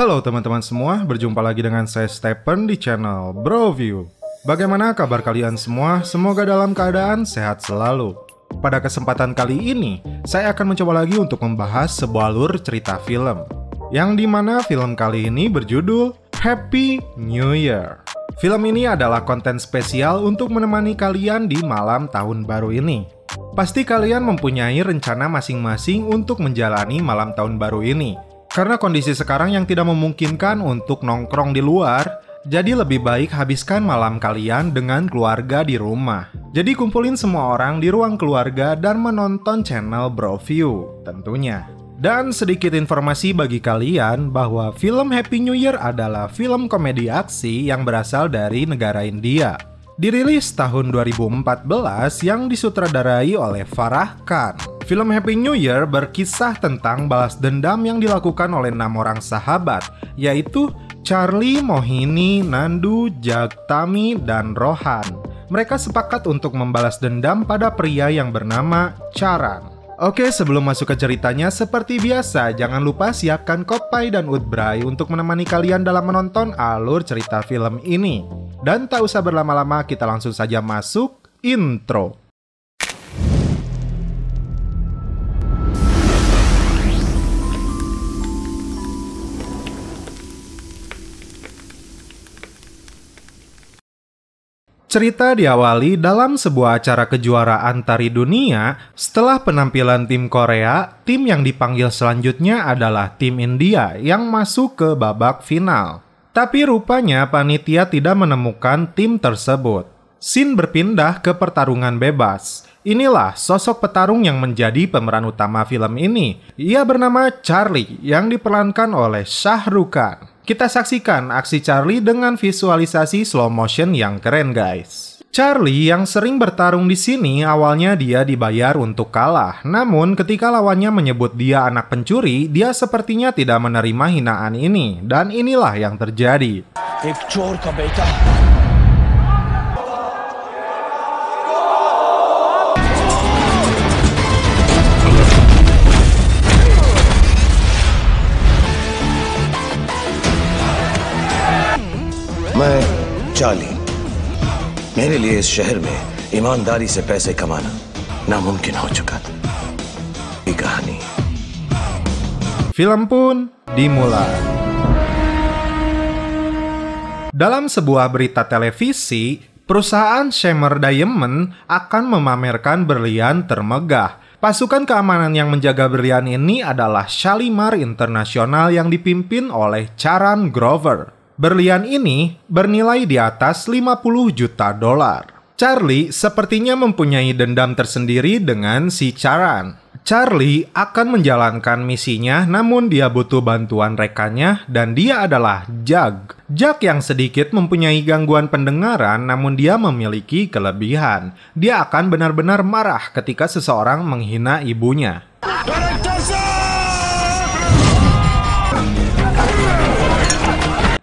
Halo teman-teman semua, berjumpa lagi dengan saya Stephen di channel Broview. Bagaimana kabar kalian semua? Semoga dalam keadaan sehat selalu. Pada kesempatan kali ini, saya akan mencoba lagi untuk membahas sebuah alur cerita film, yang dimana film kali ini berjudul Happy New Year. Film ini adalah konten spesial untuk menemani kalian di malam tahun baru ini. Pasti kalian mempunyai rencana masing-masing untuk menjalani malam tahun baru ini. Karena kondisi sekarang yang tidak memungkinkan untuk nongkrong di luar, jadi lebih baik habiskan malam kalian dengan keluarga di rumah. Jadi kumpulin semua orang di ruang keluarga dan menonton channel Broview tentunya. Dan sedikit informasi bagi kalian bahwa film Happy New Year adalah film komedi aksi yang berasal dari negara India. Dirilis tahun 2014 yang disutradarai oleh Farah Khan. Film Happy New Year berkisah tentang balas dendam yang dilakukan oleh 6 orang sahabat, yaitu Charlie, Mohini, Nandu, Jag, Tami, dan Rohan. Mereka sepakat untuk membalas dendam pada pria yang bernama Charan. Oke, sebelum masuk ke ceritanya, seperti biasa, jangan lupa siapkan kopai dan udbray untuk menemani kalian dalam menonton alur cerita film ini. Dan tak usah berlama-lama, kita langsung saja masuk intro. Cerita diawali dalam sebuah acara kejuaraan tari dunia. Setelah penampilan tim Korea, tim yang dipanggil selanjutnya adalah tim India yang masuk ke babak final. Tapi rupanya panitia tidak menemukan tim tersebut. Scene berpindah ke pertarungan bebas. Inilah sosok petarung yang menjadi pemeran utama film ini. Ia bernama Charlie yang diperankan oleh Shah Rukh Khan. Kita saksikan aksi Charlie dengan visualisasi slow motion yang keren, guys. Charlie yang sering bertarung di sini awalnya dia dibayar untuk kalah. Namun ketika lawannya menyebut dia anak pencuri, dia sepertinya tidak menerima hinaan ini. Dan inilah yang terjadi. मैं चार्ली, मेरे लिए इस शहर में ईमानदारी से पैसे कमाना नामुमकिन हो चुका था. ये कहानी. Film pun dimulai. Dalam sebuah berita televisi, perusahaan Shimmer Diamond akan memamerkan berlian termegah. Pasukan keamanan yang menjaga berlian ini adalah Shalimar International yang dipimpin oleh Charan Grover. Berlian ini bernilai di atas 50 juta dolar. Charlie sepertinya mempunyai dendam tersendiri dengan si Charan. Charlie akan menjalankan misinya, namun dia butuh bantuan rekannya, dan dia adalah Jag. Jag yang sedikit mempunyai gangguan pendengaran, namun dia memiliki kelebihan. Dia akan benar-benar marah ketika seseorang menghina ibunya.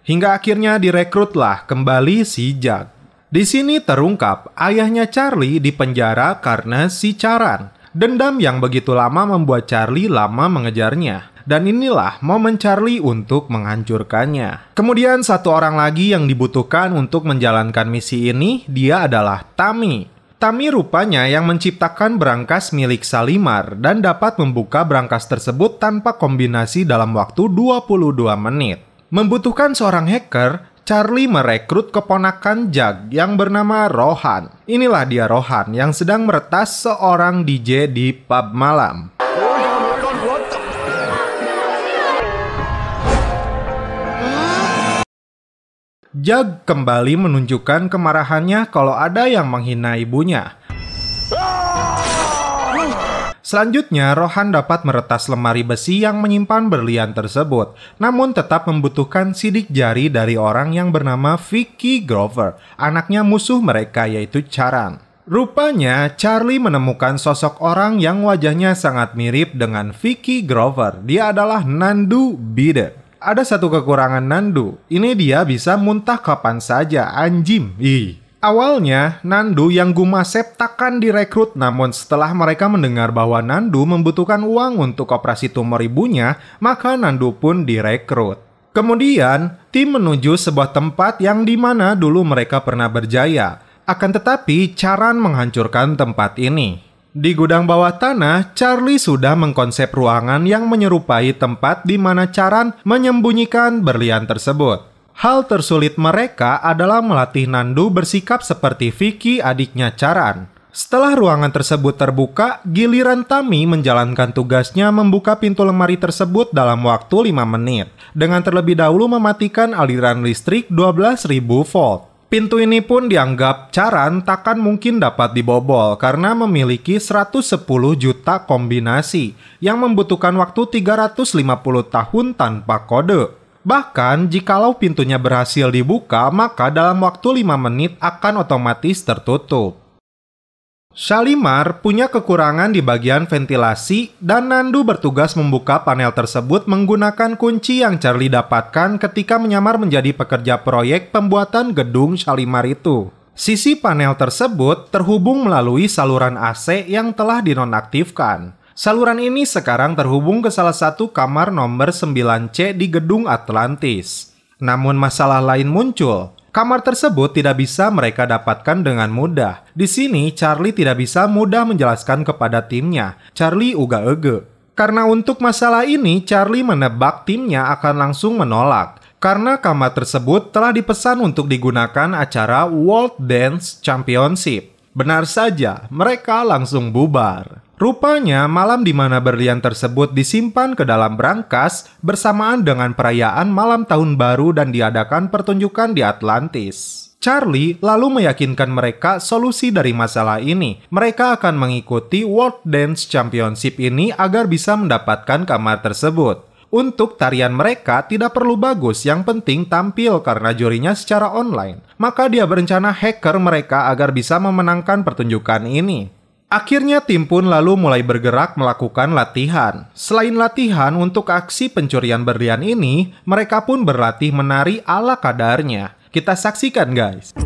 Hingga akhirnya direkrutlah kembali si Jag. Di sini terungkap ayahnya Charlie dipenjara karena si Charan. Dendam yang begitu lama membuat Charlie lama mengejarnya. Dan inilah momen Charlie untuk menghancurkannya. Kemudian satu orang lagi yang dibutuhkan untuk menjalankan misi ini, dia adalah Tami. Tami rupanya yang menciptakan brankas milik Shalimar dan dapat membuka brankas tersebut tanpa kombinasi dalam waktu 22 menit. Membutuhkan seorang hacker, Charlie merekrut keponakan Jag yang bernama Rohan. Inilah dia Rohan yang sedang meretas seorang DJ di pub malam. Jag kembali menunjukkan kemarahannya kalau ada yang menghina ibunya. Selanjutnya, Rohan dapat meretas lemari besi yang menyimpan berlian tersebut, namun tetap membutuhkan sidik jari dari orang yang bernama Vicky Grover, anaknya musuh mereka yaitu Charan. Rupanya, Charlie menemukan sosok orang yang wajahnya sangat mirip dengan Vicky Grover. Dia adalah Nandu Biden. Ada satu kekurangan Nandu, ini dia bisa muntah kapan saja, anjim. Awalnya, Nandu yang gumasep takkan direkrut, namun setelah mereka mendengar bahwa Nandu membutuhkan uang untuk operasi tumor ibunya, maka Nandu pun direkrut. Kemudian, tim menuju sebuah tempat yang dimana dulu mereka pernah berjaya. Akan tetapi, Charan menghancurkan tempat ini. Di gudang bawah tanah, Charlie sudah mengkonsep ruangan yang menyerupai tempat di mana Charan menyembunyikan berlian tersebut. Hal tersulit mereka adalah melatih Nandu bersikap seperti Vicky, adiknya Charan. Setelah ruangan tersebut terbuka, giliran Tami menjalankan tugasnya membuka pintu lemari tersebut dalam waktu 5 menit, dengan terlebih dahulu mematikan aliran listrik 12.000 volt. Pintu ini pun dianggap Charan takkan mungkin dapat dibobol karena memiliki 110 juta kombinasi yang membutuhkan waktu 350 tahun tanpa kode. Bahkan, jikalau pintunya berhasil dibuka, maka dalam waktu 5 menit akan otomatis tertutup. Shalimar punya kekurangan di bagian ventilasi dan Nandu bertugas membuka panel tersebut menggunakan kunci yang Charlie dapatkan ketika menyamar menjadi pekerja proyek pembuatan gedung Shalimar itu. Sisi panel tersebut terhubung melalui saluran AC yang telah dinonaktifkan. Saluran ini sekarang terhubung ke salah satu kamar nomor 9C di gedung Atlantis. Namun masalah lain muncul. Kamar tersebut tidak bisa mereka dapatkan dengan mudah. Di sini Charlie tidak bisa mudah menjelaskan kepada timnya. Charlie uga-ege. Karena untuk masalah ini Charlie menebak timnya akan langsung menolak. Karena kamar tersebut telah dipesan untuk digunakan acara World Dance Championship. Benar saja, mereka langsung bubar. Rupanya malam di mana berlian tersebut disimpan ke dalam brankas bersamaan dengan perayaan malam tahun baru dan diadakan pertunjukan di Atlantis. Charlie lalu meyakinkan mereka solusi dari masalah ini. Mereka akan mengikuti World Dance Championship ini agar bisa mendapatkan kamar tersebut. Untuk tarian mereka tidak perlu bagus, yang penting tampil karena jurinya secara online. Maka dia berencana hacker mereka agar bisa memenangkan pertunjukan ini. Akhirnya tim pun lalu mulai bergerak melakukan latihan. Selain latihan untuk aksi pencurian berlian ini, mereka pun berlatih menari ala kadarnya. Kita saksikan guys.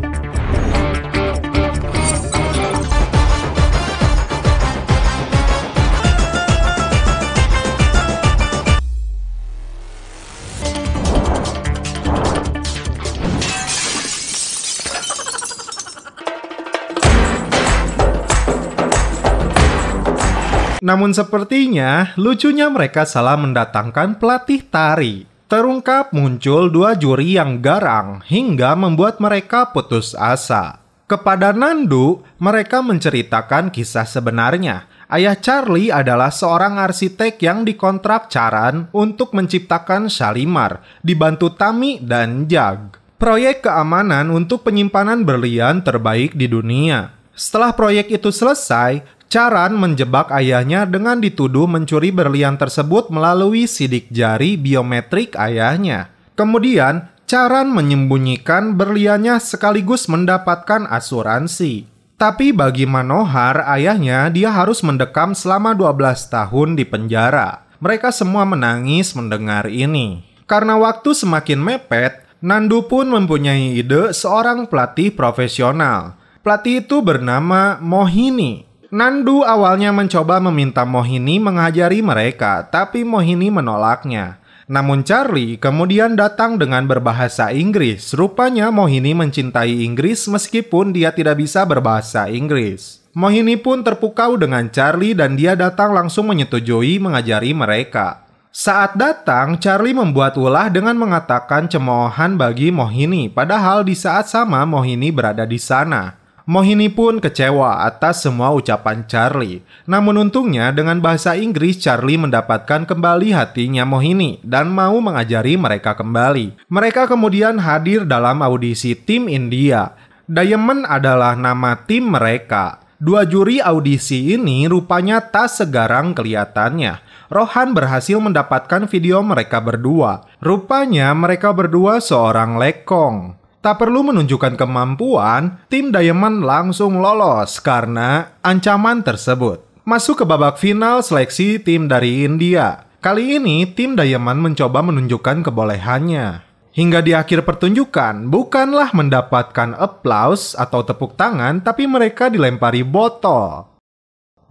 Namun sepertinya lucunya mereka salah mendatangkan pelatih tari. Terungkap muncul 2 juri yang garang hingga membuat mereka putus asa. Kepada Nandu, mereka menceritakan kisah sebenarnya. Ayah Charlie adalah seorang arsitek yang dikontrak Charan untuk menciptakan Shalimar, dibantu Tami dan Jag. Proyek keamanan untuk penyimpanan berlian terbaik di dunia. Setelah proyek itu selesai, Charan menjebak ayahnya dengan dituduh mencuri berlian tersebut melalui sidik jari biometrik ayahnya. Kemudian, Charan menyembunyikan berliannya sekaligus mendapatkan asuransi. Tapi bagi Manohar, ayahnya, dia harus mendekam selama 12 tahun di penjara. Mereka semua menangis mendengar ini. Karena waktu semakin mepet, Nandu pun mempunyai ide seorang pelatih profesional. Pelatih itu bernama Mohini. Nandu awalnya mencoba meminta Mohini mengajari mereka, tapi Mohini menolaknya. Namun Charlie kemudian datang dengan berbahasa Inggris. Rupanya Mohini mencintai Inggris meskipun dia tidak bisa berbahasa Inggris. Mohini pun terpukau dengan Charlie dan dia datang langsung menyetujui mengajari mereka. Saat datang, Charlie membuat ulah dengan mengatakan cemoohan bagi Mohini, padahal di saat sama Mohini berada di sana. Mohini pun kecewa atas semua ucapan Charlie. Namun untungnya dengan bahasa Inggris Charlie mendapatkan kembali hatinya Mohini dan mau mengajari mereka kembali. Mereka kemudian hadir dalam audisi tim India. Diamond adalah nama tim mereka. 2 juri audisi ini rupanya tak segarang kelihatannya. Rohan berhasil mendapatkan video mereka berdua. Rupanya mereka berdua seorang lekong. Tak perlu menunjukkan kemampuan, tim Diamond langsung lolos karena ancaman tersebut. Masuk ke babak final seleksi tim dari India. Kali ini, tim Diamond mencoba menunjukkan kebolehannya. Hingga di akhir pertunjukan, bukanlah mendapatkan aplaus atau tepuk tangan, tapi mereka dilempari botol.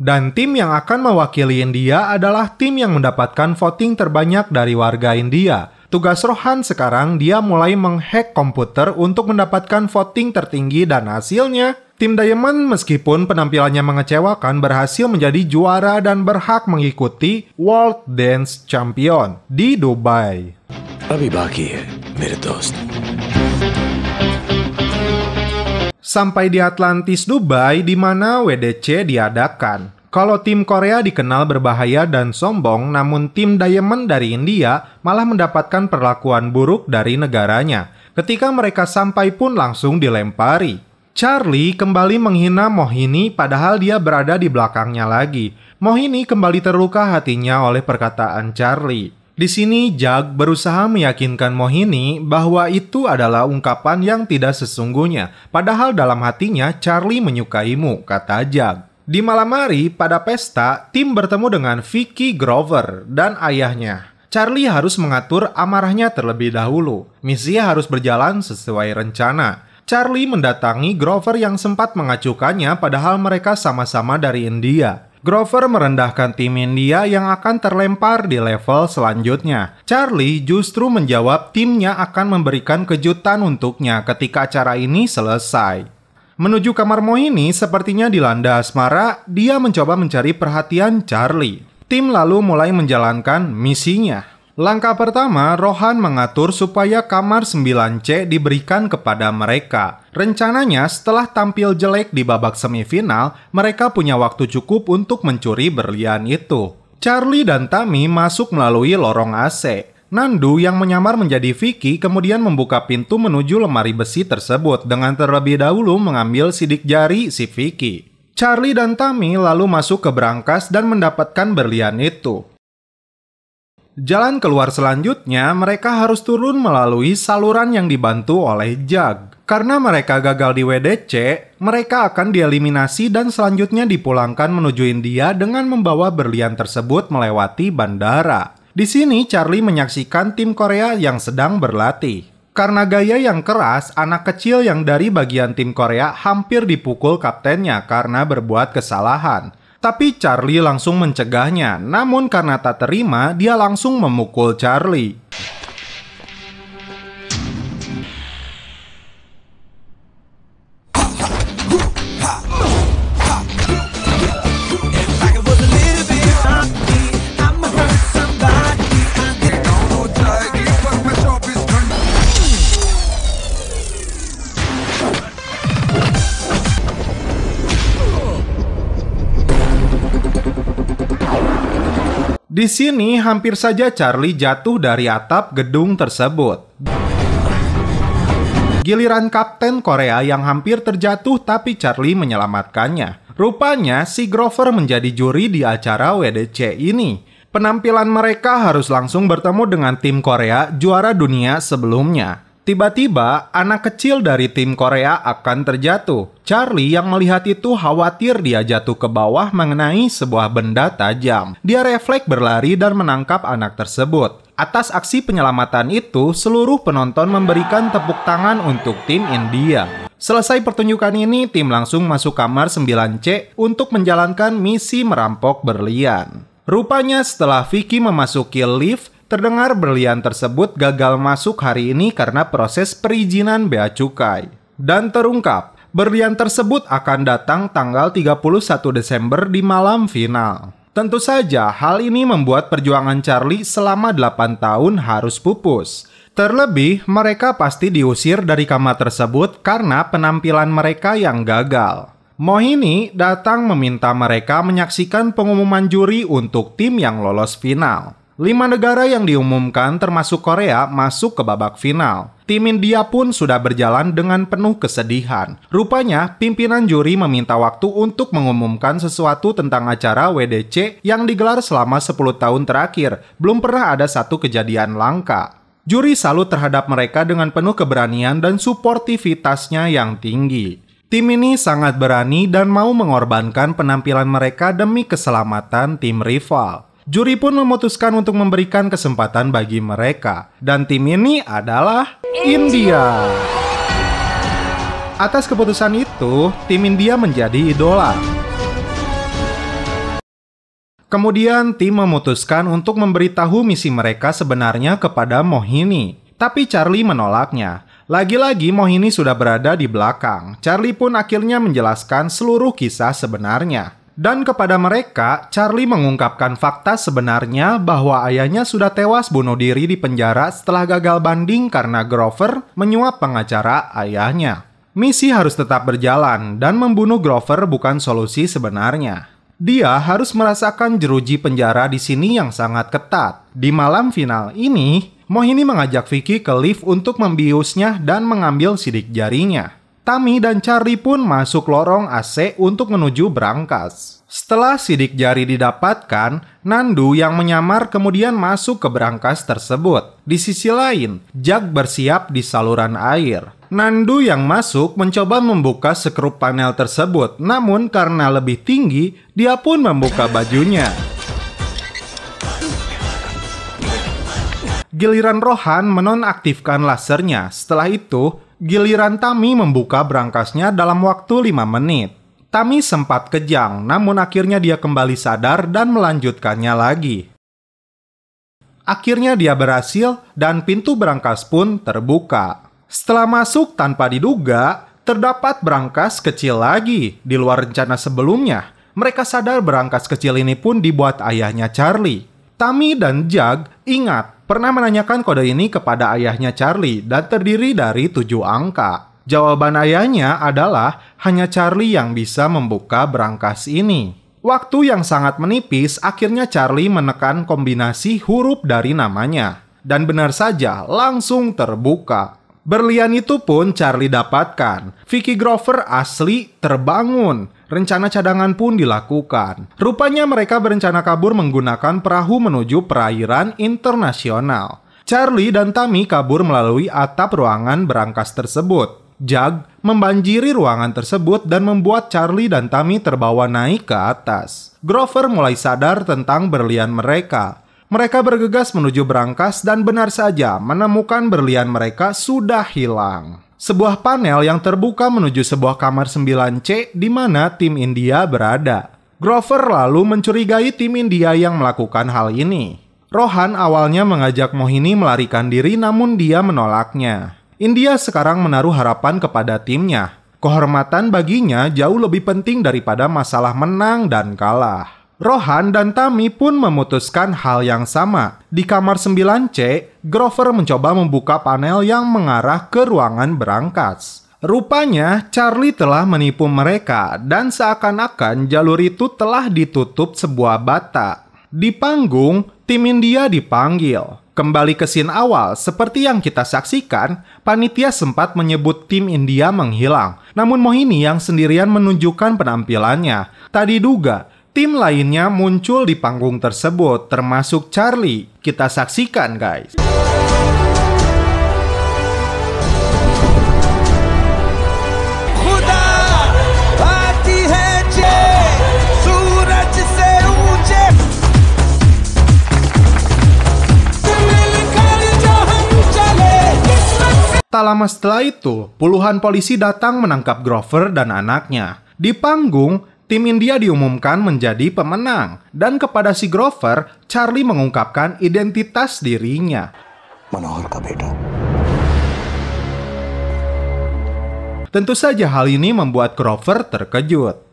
Dan tim yang akan mewakili India adalah tim yang mendapatkan voting terbanyak dari warga India. Tugas Rohan sekarang dia mulai menghack komputer untuk mendapatkan voting tertinggi dan hasilnya, tim Diamond meskipun penampilannya mengecewakan berhasil menjadi juara dan berhak mengikuti World Dance Champion di Dubai. अभी बाकी है मेरे दोस्त. Sampai di Atlantis, Dubai, di mana WDC diadakan. Kalau tim Korea dikenal berbahaya dan sombong, namun tim Diamond dari India malah mendapatkan perlakuan buruk dari negaranya. Ketika mereka sampai pun langsung dilempari. Charlie kembali menghina Mohini padahal dia berada di belakangnya lagi. Mohini kembali terluka hatinya oleh perkataan Charlie. Di sini Jag berusaha meyakinkan Mohini bahwa itu adalah ungkapan yang tidak sesungguhnya. Padahal dalam hatinya Charlie menyukaimu, kata Jag. Di malam hari, pada pesta, tim bertemu dengan Vicky Grover dan ayahnya. Charlie harus mengatur amarahnya terlebih dahulu. Misinya harus berjalan sesuai rencana. Charlie mendatangi Grover yang sempat mengacukannya padahal mereka sama-sama dari India. Grover merendahkan tim India yang akan terlempar di level selanjutnya. Charlie justru menjawab timnya akan memberikan kejutan untuknya ketika acara ini selesai. Menuju kamar Mohini, sepertinya dilanda asmara, dia mencoba mencari perhatian Charlie. Tim lalu mulai menjalankan misinya. Langkah pertama, Rohan mengatur supaya kamar 9C diberikan kepada mereka. Rencananya, setelah tampil jelek di babak semifinal, mereka punya waktu cukup untuk mencuri berlian itu. Charlie dan Tammy masuk melalui lorong AC. Nandu yang menyamar menjadi Vicky kemudian membuka pintu menuju lemari besi tersebut dengan terlebih dahulu mengambil sidik jari si Vicky. Charlie dan Tammy lalu masuk ke brankas dan mendapatkan berlian itu. Jalan keluar selanjutnya, mereka harus turun melalui saluran yang dibantu oleh Jag. Karena mereka gagal di WDC, mereka akan dieliminasi dan selanjutnya dipulangkan menuju India dengan membawa berlian tersebut melewati bandara. Di sini Charlie menyaksikan tim Korea yang sedang berlatih. Karena gaya yang keras, anak kecil yang dari bagian tim Korea hampir dipukul kaptennya karena berbuat kesalahan. Tapi Charlie langsung mencegahnya, namun karena tak terima, dia langsung memukul Charlie. Di sini hampir saja Charlie jatuh dari atap gedung tersebut. Giliran Kapten Korea yang hampir terjatuh tapi Charlie menyelamatkannya. Rupanya si Grover menjadi juri di acara WDC ini. Penampilan mereka harus langsung bertemu dengan tim Korea juara dunia sebelumnya. Tiba-tiba, anak kecil dari tim Korea akan terjatuh. Charlie yang melihat itu khawatir dia jatuh ke bawah mengenai sebuah benda tajam. Dia refleks berlari dan menangkap anak tersebut. Atas aksi penyelamatan itu, seluruh penonton memberikan tepuk tangan untuk tim India. Selesai pertunjukan ini, tim langsung masuk kamar 9C untuk menjalankan misi merampok berlian. Rupanya setelah Vicky memasuki lift, terdengar berlian tersebut gagal masuk hari ini karena proses perizinan bea cukai. Dan terungkap, berlian tersebut akan datang tanggal 31 Desember di malam final. Tentu saja hal ini membuat perjuangan Charlie selama 8 tahun harus pupus. Terlebih, mereka pasti diusir dari kamar tersebut karena penampilan mereka yang gagal. Mohini datang meminta mereka menyaksikan pengumuman juri untuk tim yang lolos final. 5 negara yang diumumkan termasuk Korea masuk ke babak final. Tim India pun sudah berjalan dengan penuh kesedihan. Rupanya, pimpinan juri meminta waktu untuk mengumumkan sesuatu tentang acara WDC yang digelar selama 10 tahun terakhir. Belum pernah ada satu kejadian langka. Juri salut terhadap mereka dengan penuh keberanian dan suportivitasnya yang tinggi. Tim ini sangat berani dan mau mengorbankan penampilan mereka demi keselamatan tim rival. Juri pun memutuskan untuk memberikan kesempatan bagi mereka. Dan tim ini adalah India. Atas keputusan itu, tim India menjadi idola. Kemudian tim memutuskan untuk memberitahu misi mereka sebenarnya kepada Mohini. Tapi Charlie menolaknya. Lagi-lagi Mohini sudah berada di belakang. Charlie pun akhirnya menjelaskan seluruh kisah sebenarnya. Dan kepada mereka, Charlie mengungkapkan fakta sebenarnya bahwa ayahnya sudah tewas bunuh diri di penjara setelah gagal banding karena Grover menyuap pengacara ayahnya. Misi harus tetap berjalan dan membunuh Grover bukan solusi sebenarnya. Dia harus merasakan jeruji penjara di sini yang sangat ketat. Di malam final ini, Mohini mengajak Vicky ke lift untuk membiusnya dan mengambil sidik jarinya. Tammy dan Charlie pun masuk lorong AC untuk menuju berangkas. Setelah sidik jari didapatkan, Nandu yang menyamar kemudian masuk ke berangkas tersebut. Di sisi lain, Jack bersiap di saluran air. Nandu yang masuk mencoba membuka sekrup panel tersebut, namun karena lebih tinggi, dia pun membuka bajunya. Giliran Rohan menonaktifkan lasernya. Setelah itu, giliran Tammy membuka berangkasnya dalam waktu 5 menit. Tammy sempat kejang, namun akhirnya dia kembali sadar dan melanjutkannya lagi. Akhirnya dia berhasil dan pintu berangkas pun terbuka. Setelah masuk tanpa diduga, terdapat berangkas kecil lagi di luar rencana sebelumnya. Mereka sadar berangkas kecil ini pun dibuat ayahnya Charlie. Tammy dan Jack ingat pernah menanyakan kode ini kepada ayahnya Charlie dan terdiri dari 7 angka. Jawaban ayahnya adalah hanya Charlie yang bisa membuka berangkas ini. Waktu yang sangat menipis, akhirnya Charlie menekan kombinasi huruf dari namanya. Dan benar saja, langsung terbuka. Berlian itu pun Charlie dapatkan. Vicky Grover asli terbangun. Rencana cadangan pun dilakukan. Rupanya mereka berencana kabur menggunakan perahu menuju perairan internasional. Charlie dan Tammy kabur melalui atap ruangan berangkas tersebut. Jack membanjiri ruangan tersebut dan membuat Charlie dan Tammy terbawa naik ke atas. Grover mulai sadar tentang berlian mereka. Mereka bergegas menuju berangkas dan benar saja menemukan berlian mereka sudah hilang. Sebuah panel yang terbuka menuju sebuah kamar 9C di mana tim India berada. Grover lalu mencurigai tim India yang melakukan hal ini. Rohan awalnya mengajak Mohini melarikan diri namun dia menolaknya. India sekarang menaruh harapan kepada timnya. Kehormatan baginya jauh lebih penting daripada masalah menang dan kalah. Rohan dan Tammy pun memutuskan hal yang sama. Di kamar 9C, Grover mencoba membuka panel yang mengarah ke ruangan berangkas. Rupanya, Charlie telah menipu mereka dan seakan-akan jalur itu telah ditutup sebuah bata. Di panggung, tim India dipanggil. Kembali ke scene awal, seperti yang kita saksikan, panitia sempat menyebut tim India menghilang. Namun Mohini yang sendirian menunjukkan penampilannya. Tak diduga, tim lainnya muncul di panggung tersebut, termasuk Charlie. Kita saksikan, guys. Tak lama setelah itu, puluhan polisi datang menangkap Grover dan anaknya. Di panggung, tim India diumumkan menjadi pemenang. Dan kepada si Grover, Charlie mengungkapkan identitas dirinya. Manohar ka beta. Tentu saja hal ini membuat Grover terkejut.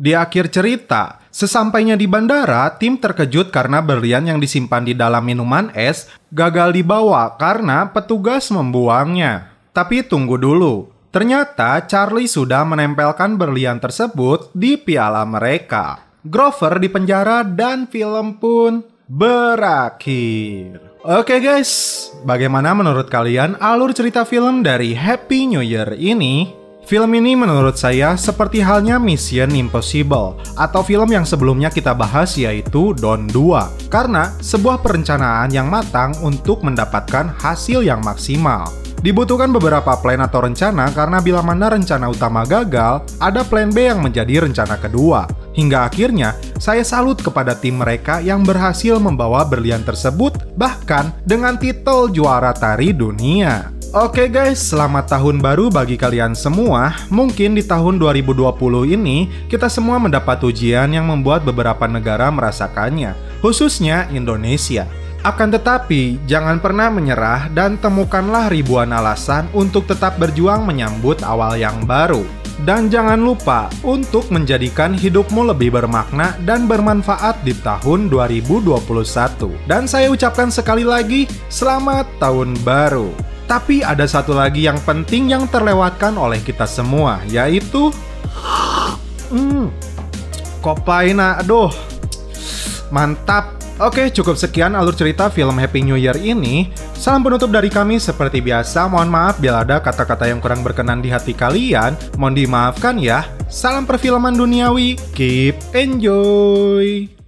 Di akhir cerita, sesampainya di bandara, tim terkejut karena berlian yang disimpan di dalam minuman es gagal dibawa karena petugas membuangnya. Tapi tunggu dulu. Ternyata Charlie sudah menempelkan berlian tersebut di piala mereka. Grover dipenjara dan film pun berakhir. Oke guys, bagaimana menurut kalian alur cerita film dari Happy New Year ini? Film ini menurut saya seperti halnya Mission Impossible atau film yang sebelumnya kita bahas yaitu Don 2 karena sebuah perencanaan yang matang untuk mendapatkan hasil yang maksimal. Dibutuhkan beberapa plan atau rencana karena bila mana rencana utama gagal, ada plan B yang menjadi rencana kedua. Hingga akhirnya, saya salut kepada tim mereka yang berhasil membawa berlian tersebut bahkan dengan titel juara tari dunia. Oke guys, selamat tahun baru bagi kalian semua. Mungkin di tahun 2020 ini, kita semua mendapat ujian yang membuat beberapa negara merasakannya, khususnya Indonesia. Akan tetapi, jangan pernah menyerah dan temukanlah ribuan alasan untuk tetap berjuang menyambut awal yang baru. Dan jangan lupa untuk menjadikan hidupmu lebih bermakna dan bermanfaat di tahun 2021. Dan saya ucapkan sekali lagi, selamat tahun baru. Tapi ada satu lagi yang penting yang terlewatkan oleh kita semua, yaitu Kopaina, aduh, mantap. Oke, cukup sekian alur cerita film Happy New Year ini. Salam penutup dari kami seperti biasa. Mohon maaf bila ada kata-kata yang kurang berkenan di hati kalian. Mohon dimaafkan ya. Salam perfilman duniawi. Keep enjoy.